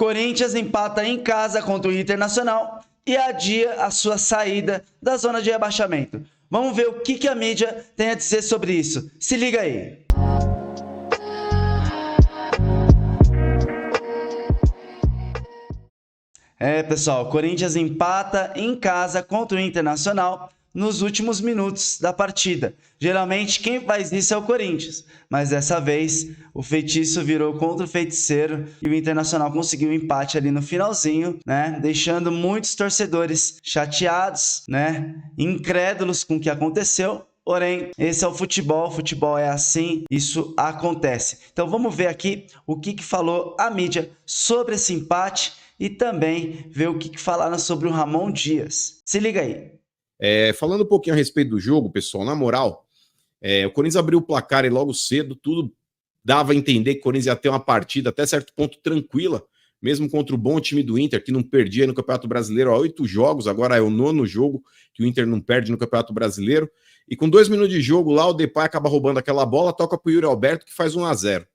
Corinthians empata em casa contra o Internacional e adia a sua saída da zona de rebaixamento. Vamos ver o que a mídia tem a dizer sobre isso. Se liga aí. Pessoal, Corinthians empata em casa contra o Internacional nos últimos minutos da partida. Geralmente quem faz isso é o Corinthians, mas dessa vez o feitiço virou contra o feiticeiro e o Internacional conseguiu um empate ali no finalzinho, né? Deixando muitos torcedores chateados, né? Incrédulos com o que aconteceu. Porém, esse é o futebol é assim, isso acontece. Então vamos ver aqui o que falou a mídia sobre esse empate e também ver o que falaram sobre o Ramon Dias. Se liga aí. Falando um pouquinho a respeito do jogo, pessoal, na moral, o Corinthians abriu o placar e logo cedo, tudo dava a entender que o Corinthians ia ter uma partida até certo ponto tranquila, mesmo contra o bom time do Inter, que não perdia no Campeonato Brasileiro há 8 jogos, agora é o 9º jogo que o Inter não perde no Campeonato Brasileiro, e com 2 minutos de jogo lá, o Depay acaba roubando aquela bola, toca pro Yuri Alberto, que faz 1-0.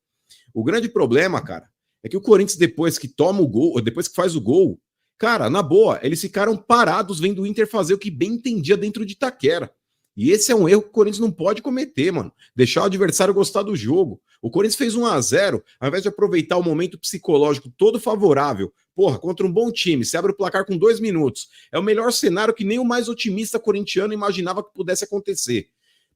O grande problema, cara, é que o Corinthians, depois que toma o gol, depois que faz o gol, cara, na boa, eles ficaram parados vendo o Inter fazer o que bem entendia dentro de Itaquera. E esse é um erro que o Corinthians não pode cometer, mano. Deixar o adversário gostar do jogo. O Corinthians fez 1-0, ao invés de aproveitar o momento psicológico todo favorável. Porra, contra um bom time, se abre o placar com 2 minutos. É o melhor cenário que nem o mais otimista corintiano imaginava que pudesse acontecer.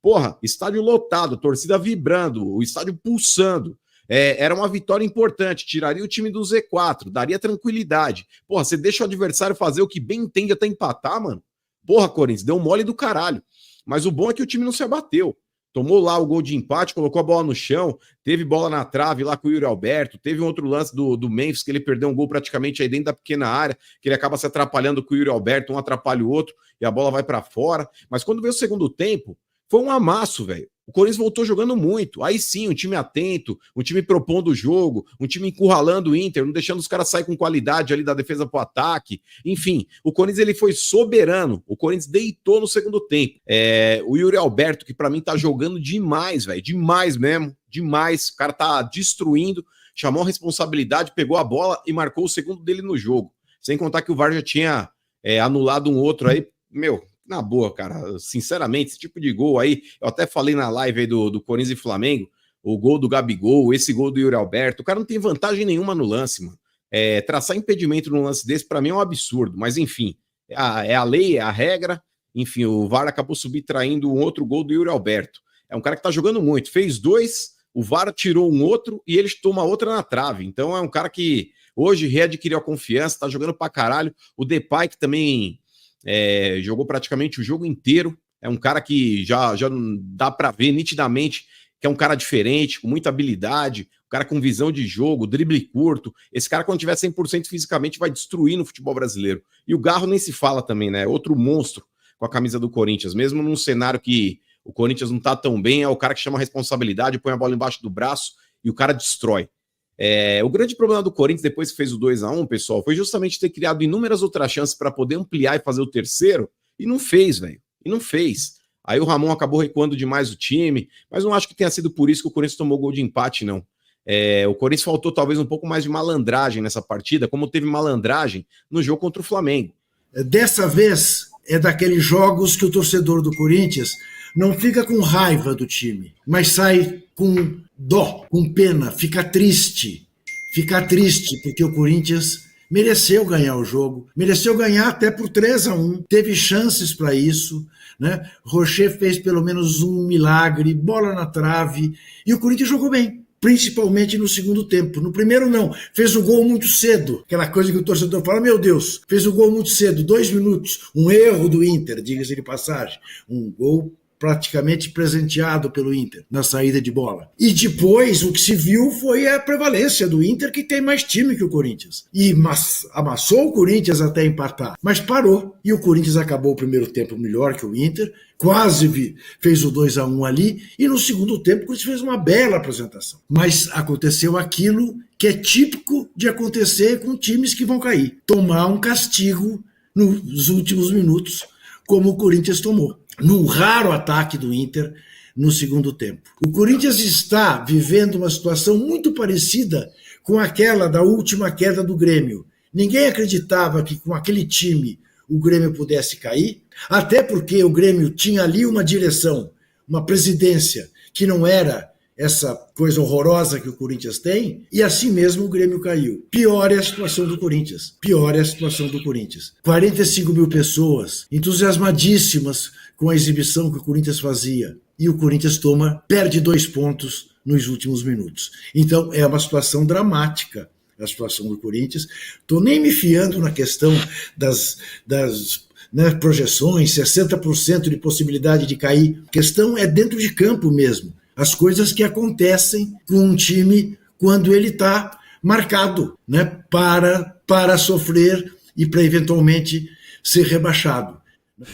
Porra, estádio lotado, torcida vibrando, o estádio pulsando. Era uma vitória importante, tiraria o time do Z4, daria tranquilidade. Porra, você deixa o adversário fazer o que bem entende até empatar, mano? Porra, Corinthians, deu mole do caralho. Mas o bom é que o time não se abateu. Tomou lá o gol de empate, colocou a bola no chão, teve bola na trave lá com o Yuri Alberto, teve um outro lance do Memphis, que ele perdeu um gol praticamente aí dentro da pequena área, que ele acaba se atrapalhando com o Yuri Alberto, um atrapalha o outro, e a bola vai pra fora. Mas quando veio o segundo tempo, foi um amasso, velho. O Corinthians voltou jogando muito. Aí sim, um time atento, um time propondo o jogo, um time encurralando o Inter, não deixando os caras sair com qualidade ali da defesa pro ataque. Enfim, o Corinthians ele foi soberano. O Corinthians deitou no segundo tempo. O Yuri Alberto, que pra mim tá jogando demais, velho. Demais mesmo. Demais. O cara tá destruindo. Chamou a responsabilidade, pegou a bola e marcou o segundo dele no jogo. Sem contar que o VAR já tinha anulado um outro aí. Meu, na boa, cara, sinceramente, esse tipo de gol aí, eu até falei na live aí do Corinthians e Flamengo, o gol do Gabigol, esse gol do Yuri Alberto, o cara não tem vantagem nenhuma no lance, mano. Traçar impedimento num lance desse, pra mim, é um absurdo, mas enfim, é a lei, é a regra, enfim, o VAR acabou subtraindo um outro gol do Yuri Alberto. É um cara que tá jogando muito, fez 2, o VAR tirou um outro e ele toma outra na trave, então é um cara que hoje readquiriu a confiança, tá jogando pra caralho, o Depay que também... jogou praticamente o jogo inteiro, é um cara que já dá pra ver nitidamente que é um cara diferente, com muita habilidade, um cara com visão de jogo, drible curto. Esse cara, quando tiver 100% fisicamente, vai destruir no futebol brasileiro. E o Garro nem se fala também, né? Outro monstro com a camisa do Corinthians, mesmo num cenário que o Corinthians não tá tão bem, é o cara que chama a responsabilidade, põe a bola embaixo do braço e o cara destrói. O grande problema do Corinthians, depois que fez o 2-1, pessoal, foi justamente ter criado inúmeras outras chances para poder ampliar e fazer o terceiro, e não fez, velho. E não fez. Aí o Ramon acabou recuando demais o time, mas não acho que tenha sido por isso que o Corinthians tomou gol de empate, não. O Corinthians faltou talvez um pouco mais de malandragem nessa partida, como teve malandragem no jogo contra o Flamengo. Dessa vez, é daqueles jogos que o torcedor do Corinthians não fica com raiva do time, mas sai com dó, com pena, fica triste, porque o Corinthians mereceu ganhar o jogo, mereceu ganhar até por 3-1, teve chances para isso, né? Rocher fez pelo menos um milagre, bola na trave, e o Corinthians jogou bem, principalmente no segundo tempo. No primeiro não, fez o gol muito cedo, aquela coisa que o torcedor fala, meu Deus, fez o gol muito cedo, 2 minutos, um erro do Inter, diga-se de passagem, um gol praticamente presenteado pelo Inter na saída de bola. E depois o que se viu foi a prevalência do Inter, que tem mais time que o Corinthians. E amassou o Corinthians até empatar, mas parou. E o Corinthians acabou o primeiro tempo melhor que o Inter, quase fez o 2-1 ali, e no segundo tempo o Corinthians fez uma bela apresentação. Mas aconteceu aquilo que é típico de acontecer com times que vão cair. Tomar um castigo nos últimos minutos, como o Corinthians tomou, num raro ataque do Inter no segundo tempo. O Corinthians está vivendo uma situação muito parecida com aquela da última queda do Grêmio. Ninguém acreditava que com aquele time o Grêmio pudesse cair, até porque o Grêmio tinha ali uma direção, uma presidência, que não era essa coisa horrorosa que o Corinthians tem, e assim mesmo o Grêmio caiu. Pior é a situação do Corinthians. 45 mil pessoas, entusiasmadíssimas com a exibição que o Corinthians fazia. E o Corinthians perde 2 pontos nos últimos minutos. Então é uma situação dramática a situação do Corinthians. Estou nem me fiando na questão das projeções, 60% de possibilidade de cair. A questão é dentro de campo mesmo. As coisas que acontecem com um time quando ele está marcado, né, para sofrer e para eventualmente ser rebaixado.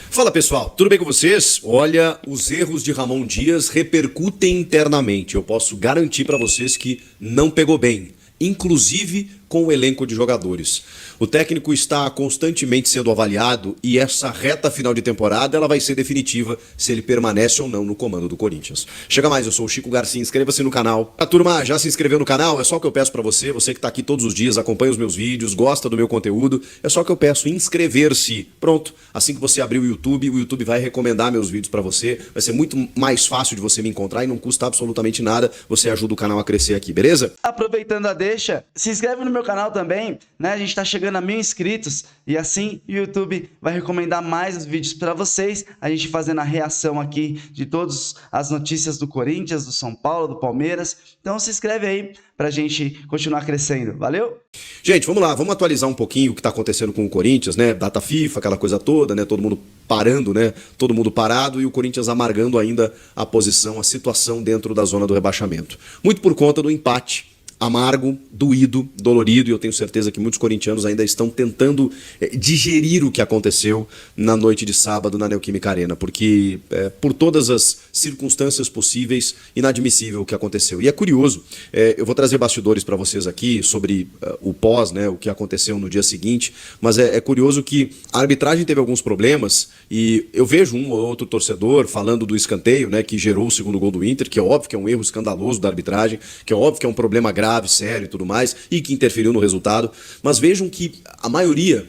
Fala pessoal, tudo bem com vocês? Olha, os erros de Ramon Dias repercutem internamente. Eu posso garantir para vocês que não pegou bem, inclusive com o elenco de jogadores. O técnico está constantemente sendo avaliado e essa reta final de temporada ela vai ser definitiva se ele permanece ou não no comando do Corinthians. Chega mais, eu sou o Chico Garcia, inscreva-se no canal. A turma já se inscreveu no canal? É só o que eu peço para você que está aqui todos os dias, acompanha os meus vídeos, gosta do meu conteúdo, é só o que eu peço, inscrever-se. Pronto, assim que você abrir o YouTube vai recomendar meus vídeos para você, vai ser muito mais fácil de você me encontrar e não custa absolutamente nada, você ajuda o canal a crescer aqui, beleza? Aproveitando a deixa, se inscreve no meu canal também, né? A gente tá chegando a 1000 inscritos e assim o YouTube vai recomendar mais os vídeos para vocês, a gente fazendo a reação aqui de todas as notícias do Corinthians, do São Paulo, do Palmeiras. Então se inscreve aí pra gente continuar crescendo, valeu? Gente, vamos lá, vamos atualizar um pouquinho o que tá acontecendo com o Corinthians, né? Data FIFA, aquela coisa toda, né? Todo mundo parando, né? Todo mundo parado e o Corinthians amargando ainda a posição, a situação dentro da zona do rebaixamento. Muito por conta do empate amargo, doído, dolorido, e eu tenho certeza que muitos corintianos ainda estão tentando digerir o que aconteceu na noite de sábado na Neoquímica Arena, porque por todas as circunstâncias possíveis, inadmissível o que aconteceu. E é curioso, eu vou trazer bastidores para vocês aqui sobre o pós, né, o que aconteceu no dia seguinte, mas é curioso que a arbitragem teve alguns problemas e eu vejo um ou outro torcedor falando do escanteio, né, que gerou o segundo gol do Inter, que é óbvio que é um erro escandaloso da arbitragem, que é óbvio que é um problema grave, sério e tudo mais, e que interferiu no resultado, mas vejam que a maioria,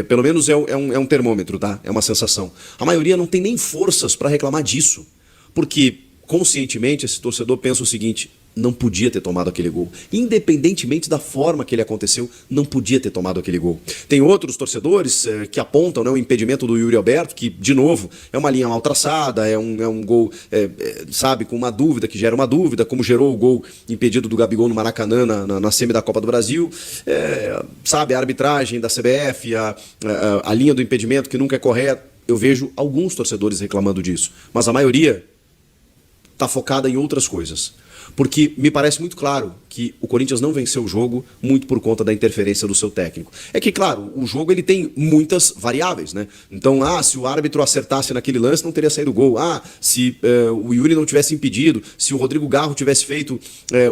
pelo menos é um termômetro, tá? É uma sensação. A maioria não tem nem forças para reclamar disso, porque conscientemente esse torcedor pensa o seguinte: não podia ter tomado aquele gol. Independentemente da forma que ele aconteceu, não podia ter tomado aquele gol. Tem outros torcedores que apontam, né, o impedimento do Yuri Alberto, que, de novo, é uma linha mal traçada, é um gol, sabe, com uma dúvida, que gera uma dúvida, como gerou o gol impedido do Gabigol no Maracanã, na semi da Copa do Brasil. Sabe, a arbitragem da CBF, a linha do impedimento que nunca é correta. Eu vejo alguns torcedores reclamando disso, mas a maioria está focada em outras coisas. Porque me parece muito claro que o Corinthians não venceu o jogo muito por conta da interferência do seu técnico. É que, claro, o jogo ele tem muitas variáveis, né? Então, se o árbitro acertasse naquele lance, não teria saído o gol. Se o Yuri não tivesse impedido, se o Rodrigo Garro tivesse feito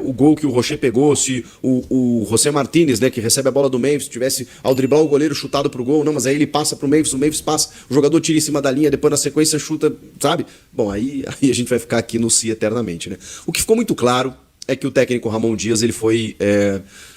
o gol que o Rocher pegou, se o José Martínez, né, que recebe a bola do Memphis, tivesse ao driblar o goleiro chutado pro gol, não, mas aí ele passa pro Memphis, o Memphis passa, o jogador tira em cima da linha, depois na sequência chuta, sabe? Bom, aí a gente vai ficar aqui no si eternamente, né? O que ficou muito claro é que o técnico Ramon Dias ele foi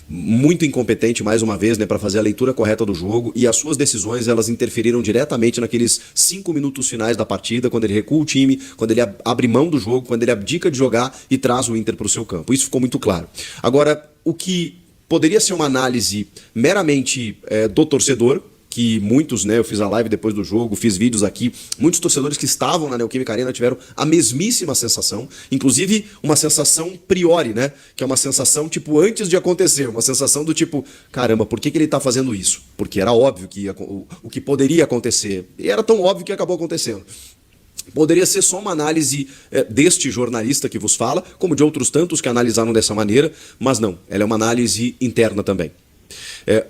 muito incompetente mais uma vez, né, para fazer a leitura correta do jogo, e as suas decisões elas interferiram diretamente naqueles 5 minutos finais da partida, quando ele recua o time, quando ele abre mão do jogo, quando ele abdica de jogar e traz o Inter para o seu campo. Isso ficou muito claro. Agora, o que poderia ser uma análise meramente do torcedor, que muitos, né, eu fiz a live depois do jogo, fiz vídeos aqui, muitos torcedores que estavam na Neoquímica Arena tiveram a mesmíssima sensação, inclusive uma sensação priori, né, que é uma sensação tipo antes de acontecer, uma sensação do tipo, caramba, por que ele tá fazendo isso? Porque era óbvio que o que poderia acontecer, e era tão óbvio que acabou acontecendo. Poderia ser só uma análise deste jornalista que vos fala, como de outros tantos que analisaram dessa maneira, mas não, ela é uma análise interna também.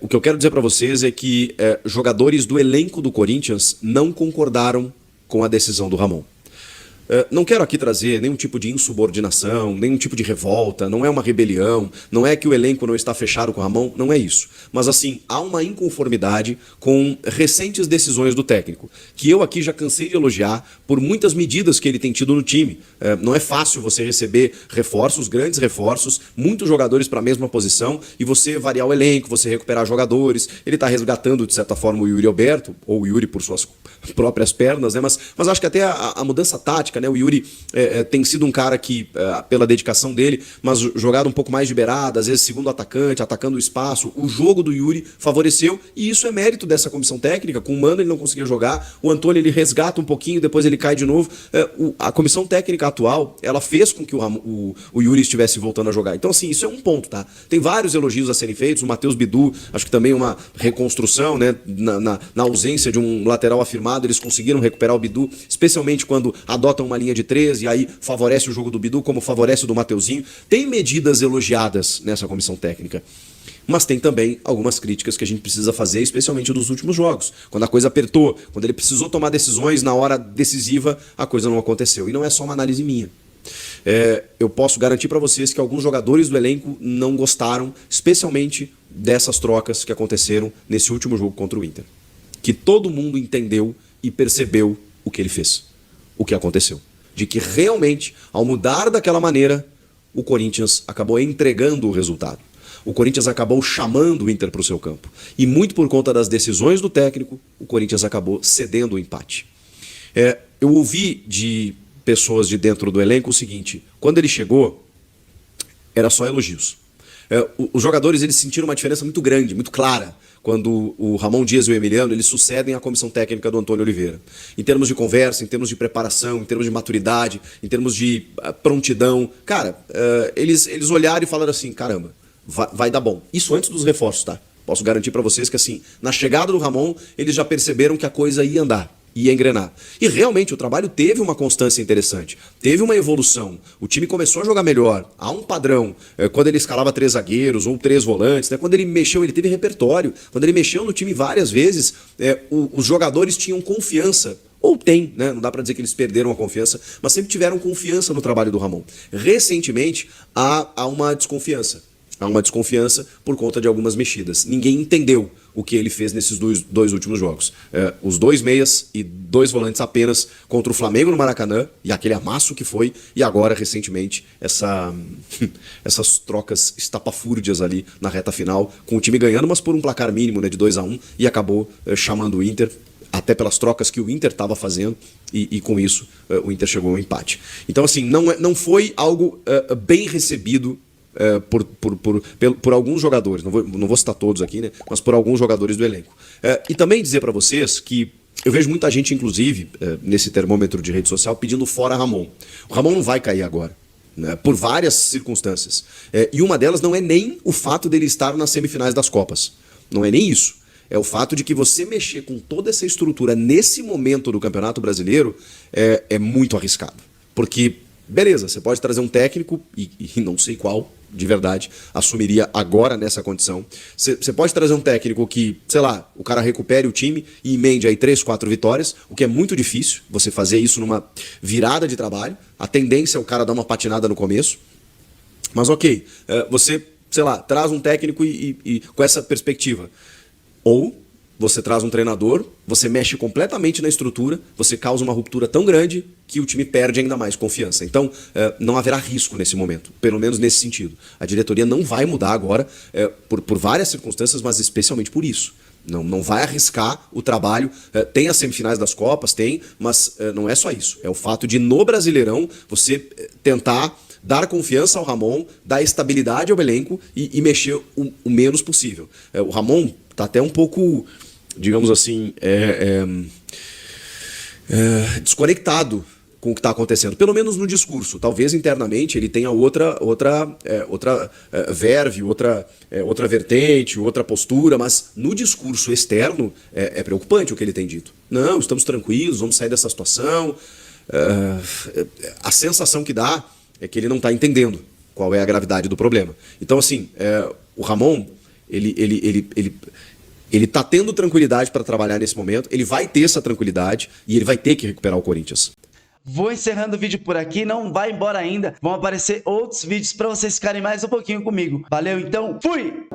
O que eu quero dizer para vocês é que jogadores do elenco do Corinthians não concordaram com a decisão do Ramon. Não quero aqui trazer nenhum tipo de insubordinação, nenhum tipo de revolta, não é uma rebelião, não é que o elenco não está fechado com o Ramon, não é isso. Mas assim, há uma inconformidade com recentes decisões do técnico, que eu aqui já cansei de elogiar por muitas medidas que ele tem tido no time. Não é fácil você receber reforços, grandes reforços, muitos jogadores para a mesma posição e você variar o elenco, você recuperar jogadores. Ele está resgatando, de certa forma, o Yuri Alberto, ou o Yuri por suas próprias pernas, né? Mas acho que até a mudança tática, né? O Yuri tem sido um cara que, pela dedicação dele, mas jogado um pouco mais de beirada, às vezes segundo atacante, atacando o espaço. O jogo do Yuri favoreceu e isso é mérito dessa comissão técnica. Com o Mano ele não conseguia jogar, o Antônio ele resgata um pouquinho, depois ele cai de novo. A comissão técnica atual, ela fez com que o Yuri estivesse voltando a jogar. Então assim, isso é um ponto, tá? Tem vários elogios a serem feitos, o Matheus Bidu, acho que também uma reconstrução, né? Na ausência de um lateral afirmado, eles conseguiram recuperar o Bidu, especialmente quando adotam uma linha de 3 e aí favorece o jogo do Bidu, como favorece o do Mateuzinho. Tem medidas elogiadas nessa comissão técnica. Mas tem também algumas críticas que a gente precisa fazer, especialmente dos últimos jogos. Quando a coisa apertou, quando ele precisou tomar decisões na hora decisiva, a coisa não aconteceu. E não é só uma análise minha. Eu posso garantir para vocês que alguns jogadores do elenco não gostaram, especialmente dessas trocas que aconteceram nesse último jogo contra o Inter. Que todo mundo entendeu e percebeu o que ele fez, o que aconteceu. De que realmente, ao mudar daquela maneira, o Corinthians acabou entregando o resultado. O Corinthians acabou chamando o Inter para o seu campo. E muito por conta das decisões do técnico, o Corinthians acabou cedendo o empate. Eu ouvi de pessoas de dentro do elenco o seguinte: quando ele chegou, era só elogios. Os jogadores eles sentiram uma diferença muito grande, muito clara, quando o Ramon Dias e o Emiliano eles sucedem à comissão técnica do Antônio Oliveira. Em termos de conversa, em termos de preparação, em termos de maturidade, em termos de prontidão. Cara, eles olharam e falaram assim, caramba, vai dar bom. Isso antes dos reforços, tá? Posso garantir para vocês que assim, na chegada do Ramon, eles já perceberam que a coisa ia andar. Ia engrenar. E realmente o trabalho teve uma constância interessante, teve uma evolução, o time começou a jogar melhor, há um padrão, quando ele escalava 3 zagueiros ou 3 volantes, né? Quando ele mexeu, ele teve repertório, quando ele mexeu no time várias vezes, os jogadores tinham confiança, ou tem, né? Não dá para dizer que eles perderam a confiança, mas sempre tiveram confiança no trabalho do Ramon. Recentemente há uma desconfiança. Há uma desconfiança por conta de algumas mexidas. Ninguém entendeu o que ele fez nesses dois últimos jogos. Os 2 meias e 2 volantes apenas contra o Flamengo no Maracanã, e aquele amasso que foi, e agora, recentemente, essas trocas estapafúrdias ali na reta final, com o time ganhando, mas por um placar mínimo, né, de 2-1, e acabou chamando o Inter, até pelas trocas que o Inter estava fazendo, e com isso o Inter chegou ao empate. Então, assim, não foi algo bem recebido por alguns jogadores, não vou citar todos aqui, né, mas por alguns jogadores do elenco. E também dizer para vocês que eu vejo muita gente, inclusive, nesse termômetro de rede social, pedindo fora Ramon. O Ramon não vai cair agora, né, por várias circunstâncias. E uma delas não é nem o fato dele estar nas semifinais das Copas. Não é nem isso. É o fato de que você mexer com toda essa estrutura nesse momento do Campeonato Brasileiro é muito arriscado. Porque, beleza, você pode trazer um técnico, e não sei qual, de verdade, assumiria agora nessa condição. Você pode trazer um técnico que, sei lá, o cara recupere o time e emende aí 3, 4 vitórias, o que é muito difícil, você fazer isso numa virada de trabalho. A tendência é o cara dar uma patinada no começo. Mas ok, você, sei lá, traz um técnico e com essa perspectiva. Ou você traz um treinador, você mexe completamente na estrutura, você causa uma ruptura tão grande que o time perde ainda mais confiança. Então, não haverá risco nesse momento, pelo menos nesse sentido. A diretoria não vai mudar agora por várias circunstâncias, mas especialmente por isso. Não vai arriscar o trabalho. Tem as semifinais das Copas, tem, mas não é só isso. É o fato de, no Brasileirão, você tentar dar confiança ao Ramon, dar estabilidade ao elenco e mexer o menos possível. O Ramon está até um pouco, digamos assim, desconectado com o que está acontecendo, pelo menos no discurso. Talvez internamente ele tenha outra verve, outra vertente, outra postura, mas no discurso externo é preocupante o que ele tem dito. Não, estamos tranquilos, vamos sair dessa situação. A sensação que dá é que ele não está entendendo qual é a gravidade do problema. Então, assim, o Ramon, ele está tendo tranquilidade para trabalhar nesse momento, ele vai ter essa tranquilidade e ele vai ter que recuperar o Corinthians. Vou encerrando o vídeo por aqui, não vai embora ainda. Vão aparecer outros vídeos para vocês ficarem mais um pouquinho comigo. Valeu, então, fui!